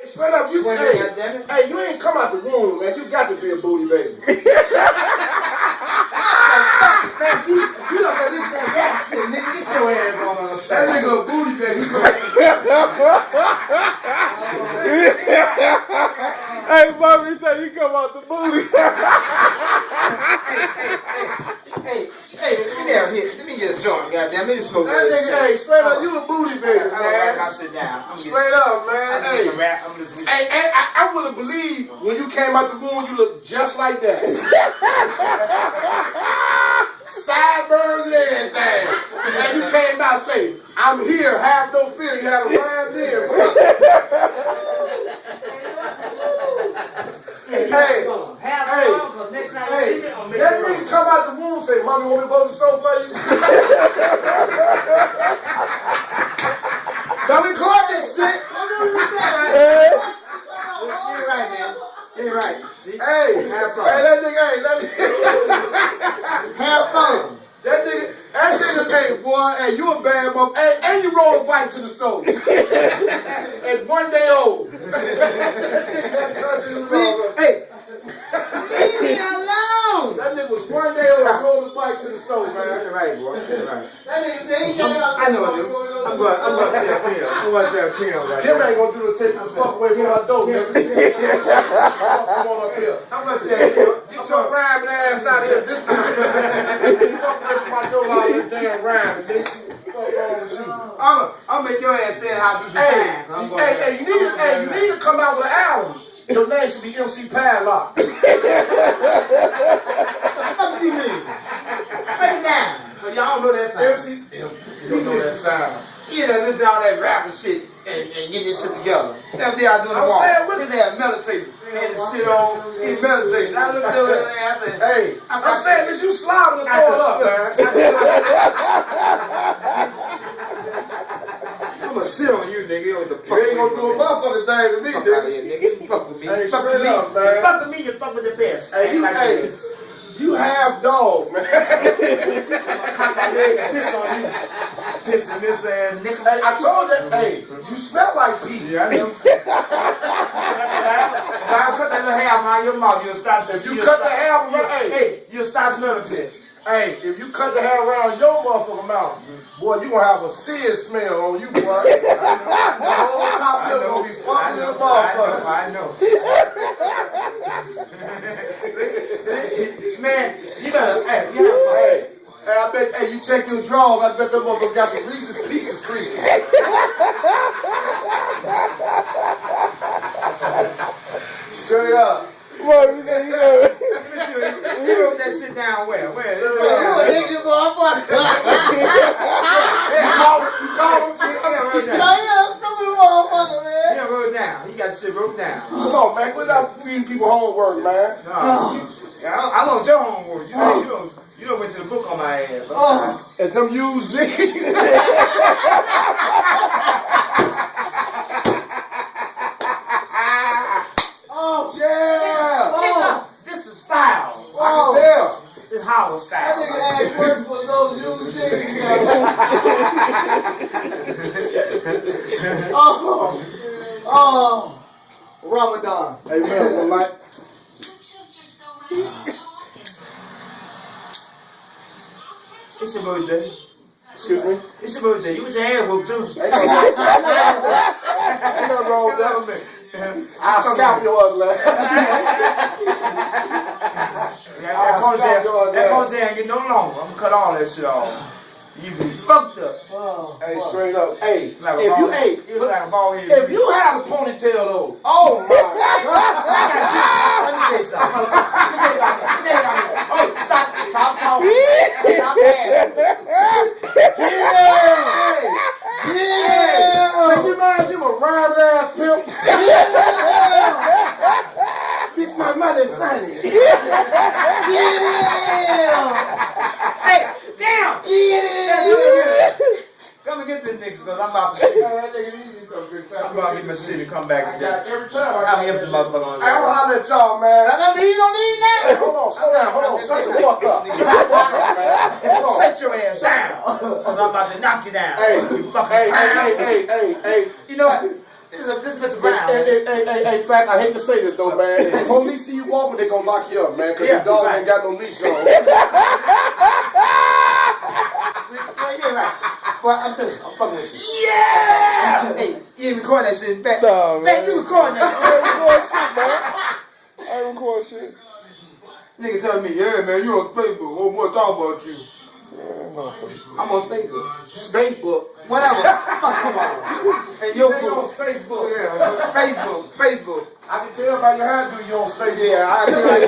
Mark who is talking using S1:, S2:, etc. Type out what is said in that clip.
S1: Straight up, you hey, you ain't come out the womb, man. You got to be a booty baby.
S2: Man, see, you don't know this thing rap shit, nigga. Get your ass on
S1: That nigga a booty baby.
S3: Hey, Bobby say you come out the booty.
S2: Hey, get down here. Let me get a joint, goddamn. Let me smoke
S1: That nigga, hey, straight up, you a booty baby, man.
S2: I sit down.
S1: Straight up, man. Hey, I wouldn't believe when you came out the womb, you look just like that. Sideburns and everything. And you came out saying, I'm here, have no fear. You had a rhyme there. Hey, that nigga come out the womb and say, Mommy, want me to go to the store for you? Don't record this shit.
S2: You're right, man. You're right. See?
S1: Hey,
S2: have fun.
S1: Hey, that nigga,
S2: Have fun.
S1: That nigga, hey, boy, hey, you a bad mother. Hey, and you roll a bike to the stove. At 1 day old.
S2: Hey, leave me alone.
S1: That nigga was 1 day old and rolled a bike to the stove, man.
S2: You're right, boy. You're right.
S1: That nigga said he came out.
S2: I know it, dude. I'm going to tell Kim. I'm going to tell Kim right
S1: Kim ain't gonna do the take the fuck away from our door, nigga. Come on up here.
S2: I'm going to tell Kim.
S1: Get your rhyming ass out of here. This fuck away from my door, all this damn rhyming, nigga. Fuck wrong with you?
S2: I'll make your ass stand how to do the
S1: Hey, you need to come out with an album. Your name should be MC Padlock.
S2: What do you mean? Break it down. But y'all don't know that sound.
S1: MC, you don't know that sound.
S2: You know, listen to all that rapping shit and get this shit together. That's what they are doing
S1: I'm
S2: tomorrow.
S1: saying, what
S2: This nigga meditating. He had his shit on. He meditating. I looked at him and I said,
S1: Hey, I'm saying, did you slobbing and throw it up, man?
S2: I'm gonna shit on you, nigga. You
S1: You ain't gonna do a motherfucking thing to me,
S2: fuck out
S1: nigga.
S2: of here, nigga. You fuck with me.
S1: Hey,
S2: You fuck with
S1: straight
S2: me.
S1: up, man.
S2: You fuck with me, you fuck with the best.
S1: Hey, you half dog, man.
S2: I'm gonna cock my leg and piss on you. Pissing this ass nigga.
S1: Hey, I told that, hey, you smell like pee.
S2: Yeah, I know. If I cut that little hair out of your mouth, you'll stop.
S1: If you cut the hair around,
S2: hey, you'll stop smelling piss.
S1: Hey, if you cut the hair around your motherfucking mouth, boy, you gonna have a Sid smell on you, boy. The whole top lip gonna be fucking in the motherfucker.
S2: I know. Man, you better,
S1: Hey, I bet, hey, you check your drawers, I bet that motherfucker got some Reese's Pieces creases. Straight up.
S3: Bobby say you know.
S2: You wrote that shit down where?
S1: You called him?
S2: Yeah, wrote it down. He got shit wrote down.
S1: Come on, man. Quit out feeding people homework, man.
S2: No. Yeah, I lost your homework. You don't went to the book on my ass.
S1: And them used jeans. Oh, yeah.
S2: Nigga, this is style.
S1: I can tell.
S2: It's Howard style.
S4: Ramadan.
S1: Amen. Well, like,
S2: It's your birthday.
S1: excuse me.
S2: It's your birthday. You with your hair whooped too.
S1: Ain't nothing wrong with that. I'll scalp your ugly ass.
S2: That ponytail ain't get no longer. I'm gonna cut all that shit off. You be fucked up.
S1: Hey, straight up. Hey,
S2: Like
S1: if you
S2: you look like a bald head.
S1: if you had a ponytail though, oh my God.
S2: Let me tell you something. Oh, stop talking. Stop that.
S1: Can you imagine him a rhyme ass pimp? This my mother funny.
S2: Hey, damn. Come and get this nigga, because I'm about to shit. I'm about to get my shit and come back and get
S1: Every time
S2: I'm
S1: I
S2: empty motherfucker on
S1: I don't holler at y'all, man.
S2: You don't need that.
S1: Hey, hold on, slow down, hold on, shut the fuck up. Shut the fuck up, man. Hold on.
S2: Set your ass down. Because I'm about to knock you down.
S1: Hey,
S2: You fucking
S1: hey,
S2: clown.
S1: hey.
S2: You know what? This is Mr.
S1: Hey,
S2: Brown.
S1: hey, fact, I hate to say this though, man. If the police see you walking, they gonna lock you up, man, because
S2: Yeah,
S1: your dog
S2: right.
S1: ain't got no leash on.
S2: Yeah, right. Well, I'm fucking with you.
S1: Yeah!
S2: Hey, you ain't recording that shit back.
S3: Nah,
S2: Man,
S3: man.
S2: you recording that
S3: I ain't record shit, man.
S2: Nigga telling me, yeah, man, you on Facebook. What more talk about you?
S3: Man, no Facebook.
S2: I'm on Facebook.
S1: Facebook.
S2: Whatever. Come on. And your
S1: Stay on
S2: book.
S1: Facebook.
S2: Yeah, Facebook.
S1: I can tell by your handle you on Facebook.
S2: Yeah, I see like